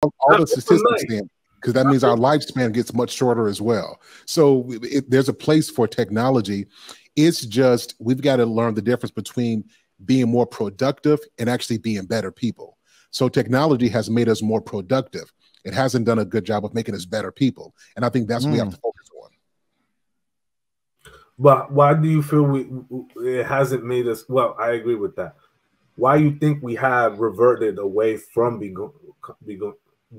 all the statistics then, because that means our lifespan gets much shorter as well. So there's a place for technology. It's just we've got to learn the difference between being more productive and actually being better people. So technology has made us more productive. It hasn't done a good job of making us better people. And I think that's what we have to focus on. But why do you feel it hasn't made us? Well, I agree with that. Why you think we have reverted away from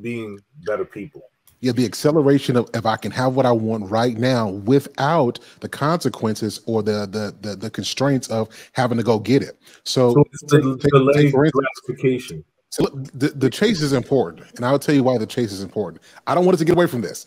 being better people? Yeah, the acceleration of if I can have what I want right now without the consequences or the constraints of having to go get it. So it's delayed gratification. So the chase is important, and I'll tell you why the chase is important. I don't want us to get away from this.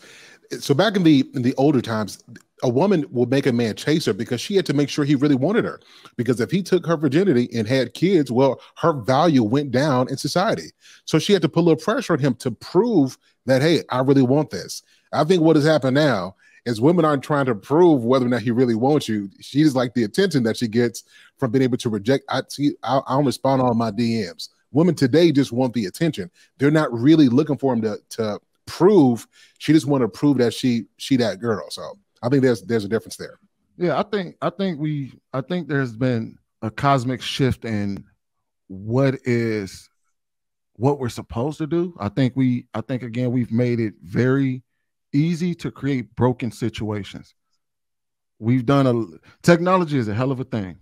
So back in the older times, a woman would make a man chase her because she had to make sure he really wanted her. Because if he took her virginity and had kids, well, her value went down in society. So she had to put a little pressure on him to prove that, hey, I really want this. I think what has happened now is women aren't trying to prove whether or not he really wants you. She just like the attention that she gets from being able to reject. I don't respond on my DMs. Women today just want the attention. They're not really looking for him to prove. She just want to prove that she that girl. So I think there's a difference there. Yeah, I think there's been a cosmic shift in what we're supposed to do. I think again we've made it very easy to create broken situations. Technology is a hell of a thing.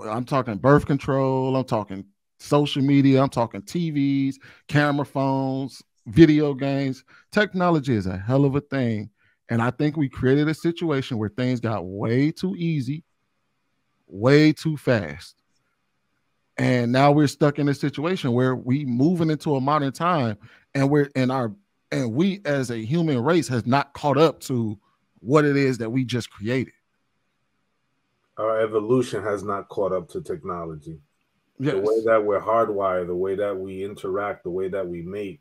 I'm talking birth control, I'm talking social media, I'm talking TVs, camera phones, video games. Technology is a hell of a thing. And I think we created a situation where things got way too easy, way too fast. And now we're stuck in a situation where we moving into a modern time and we as a human race has not caught up to what it is that we just created. Our evolution has not caught up to technology. Yes. The way that we're hardwired, the way that we interact, the way that we mate,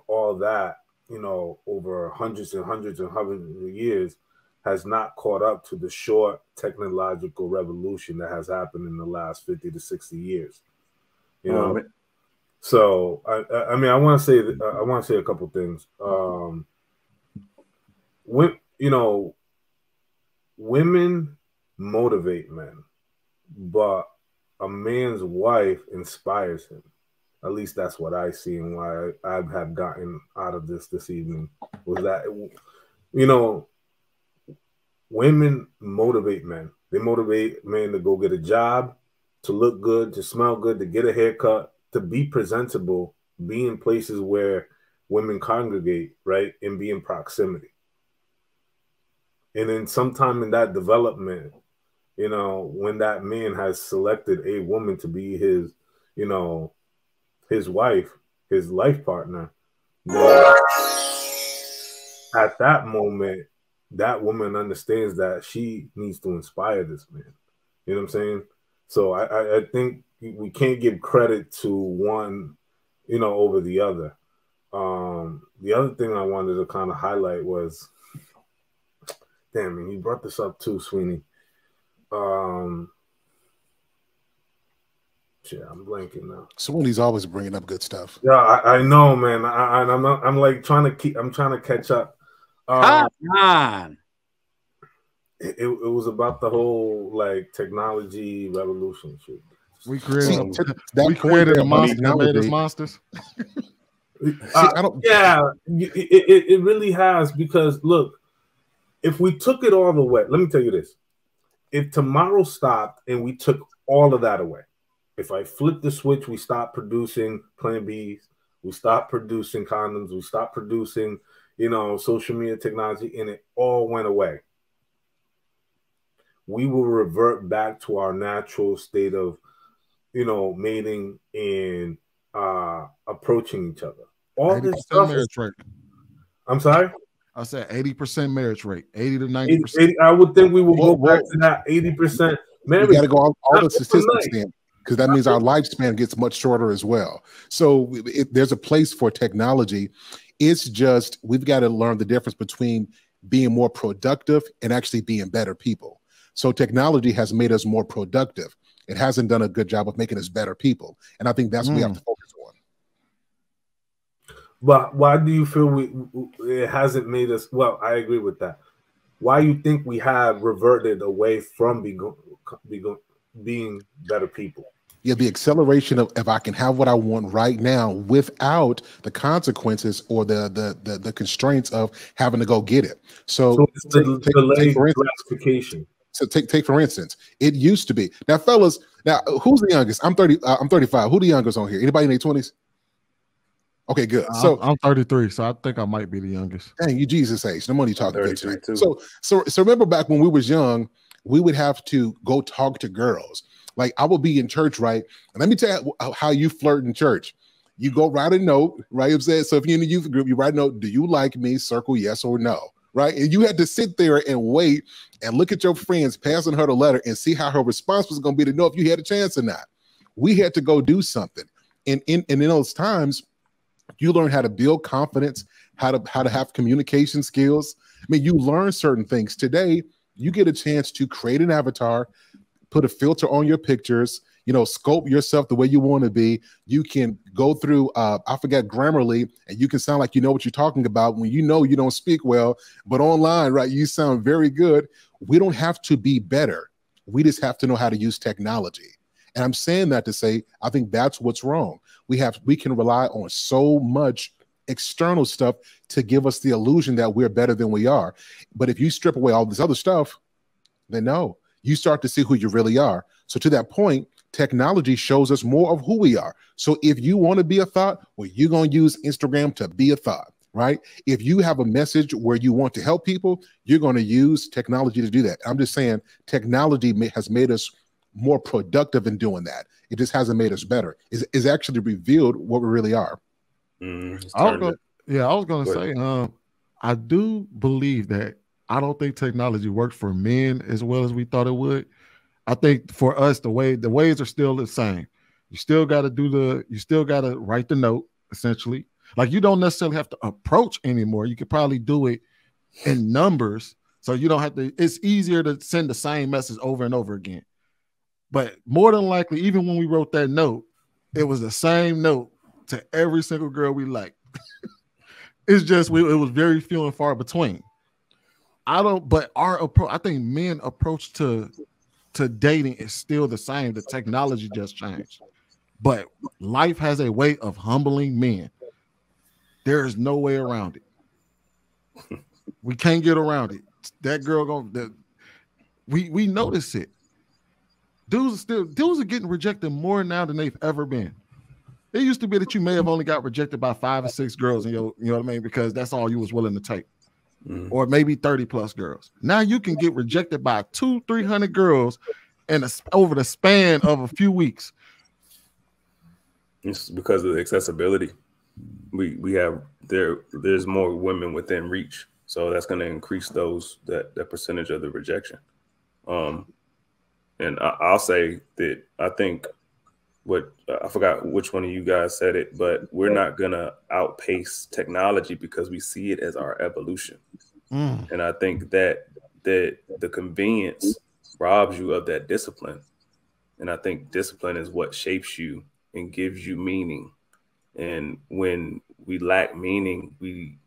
all that, over hundreds and hundreds and hundreds of years has not caught up to the short technological revolution that has happened in the last 50 to 60 years. So I mean, I want to say a couple things. Women motivate men, but a man's wife inspires him. At least that's what I see, and why I have gotten out of this evening was that, women motivate men. They motivate men to go get a job, to look good, to smell good, to get a haircut, to be presentable, be in places where women congregate, right, and be in proximity. And then sometime in that development, when that man has selected a woman to be his, his wife, his life partner, then at that moment, that woman understands that she needs to inspire this man. You know what I'm saying? So I think we can't give credit to one, over the other. The other thing I wanted to kind of highlight was, damn, and you brought this up too, Sweeney. Yeah, I'm blanking now. Sweeney's always bringing up good stuff. Yeah, I know, man. I'm like trying to catch up. Come on. It was about the whole like technology revolution shit. We created a monster that made us monsters. It really has, because look, if we took it all away, let me tell you this: if tomorrow stopped and we took all of that away, if I flip the switch, we stop producing Plan Bs, we stop producing condoms, we stop producing, social media technology, and it all went away, we will revert back to our natural state of, mating and approaching each other. All this stuff marriage rate. I'm sorry? I said 80% marriage rate, 80 to 90%. I would think we will go back to that 80% marriage. We got to go all the statistics then, because that means our lifespan gets much shorter as well. So there's a place for technology. It's just we've got to learn the difference between being more productive and actually being better people. So technology has made us more productive. It hasn't done a good job of making us better people. And I think that's what we have to focus But why do you feel it hasn't made us? Well, I agree with that. Why you think we have reverted away from being better people? Yeah, the acceleration of if I can have what I want right now without the consequences or the constraints of having to go get it. So it's the delayed gratification. So take for instance, it used to be. Now, fellas, who's the youngest? I'm 30. I'm 35. Who the youngest on here? Anybody in their 20s? Okay, good. So I'm 33, so I think I might be the youngest. Dang, you Jesus age. No money talking good today. So remember back when we was young, we would have to go talk to girls. Like I would be in church, right? And let me tell you how you flirt in church. You go write a note, right? So if you're in the youth group, you write a note. Do you like me? Circle yes or no, right? And you had to sit there and wait and look at your friends passing her the letter and see how her response was going to be to know if you had a chance or not. We had to go do something. And in those times, you learn how to build confidence, how to have communication skills. I mean, you learn certain things. Today, you get a chance to create an avatar, put a filter on your pictures, scope yourself the way you want to be. You can go through, I forget Grammarly, and you can sound like you know what you're talking about when you know you don't speak well, but online, right, you sound very good. We don't have to be better. We just have to know how to use technology. And I'm saying that to say, I think that's what's wrong. We can rely on so much external stuff to give us the illusion that we're better than we are. But if you strip away all this other stuff, then no, you start to see who you really are. So to that point, technology shows us more of who we are. So if you want to be a thought, well, you're going to use Instagram to be a thought, right? If you have a message where you want to help people, you're going to use technology to do that. I'm just saying technology has made us more productive in doing that. It just hasn't made us better. It's actually revealed what we really are. I was going to say, I do believe that I don't think technology works for men as well as we thought it would. I think for us, the ways are still the same. You still got to write the note, essentially. Like you don't necessarily have to approach anymore. You could probably do it in numbers. So you don't have to, it's easier to send the same message over and over again. But more than likely, even when we wrote that note, it was the same note to every single girl we liked. It's just, it was very few and far between. But our approach, I think men approach to dating is still the same. The technology just changed. But life has a way of humbling men. There is no way around it. We can't get around it. That girl we notice it. Dudes are getting rejected more now than they've ever been. It used to be that you may have only got rejected by 5 or 6 girls, and you know what I mean, because that's all you was willing to take, or maybe 30 plus girls. Now you can get rejected by 200-300 girls, over the span of a few weeks. It's because of the accessibility. We have there's more women within reach, so that's going to increase that percentage of the rejection. And I'll say that I think I forgot which one of you guys said it, but we're not going to outpace technology because we see it as our evolution. And I think that the convenience robs you of that discipline. And I think discipline is what shapes you and gives you meaning. And when we lack meaning, we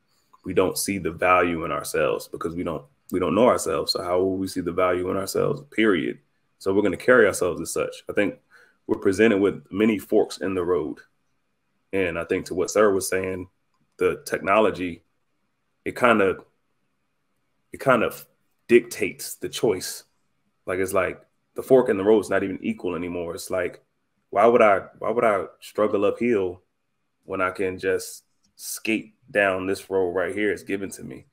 don't see the value in ourselves because we don't know ourselves. So how will we see the value in ourselves? Period. So we're going to carry ourselves as such. I think we're presented with many forks in the road. And I think to what Sarah was saying, the technology, it kind of dictates the choice. Like, it's like the fork in the road is not even equal anymore. It's like, why would I struggle uphill when I can just skate down this road right here? It's given to me.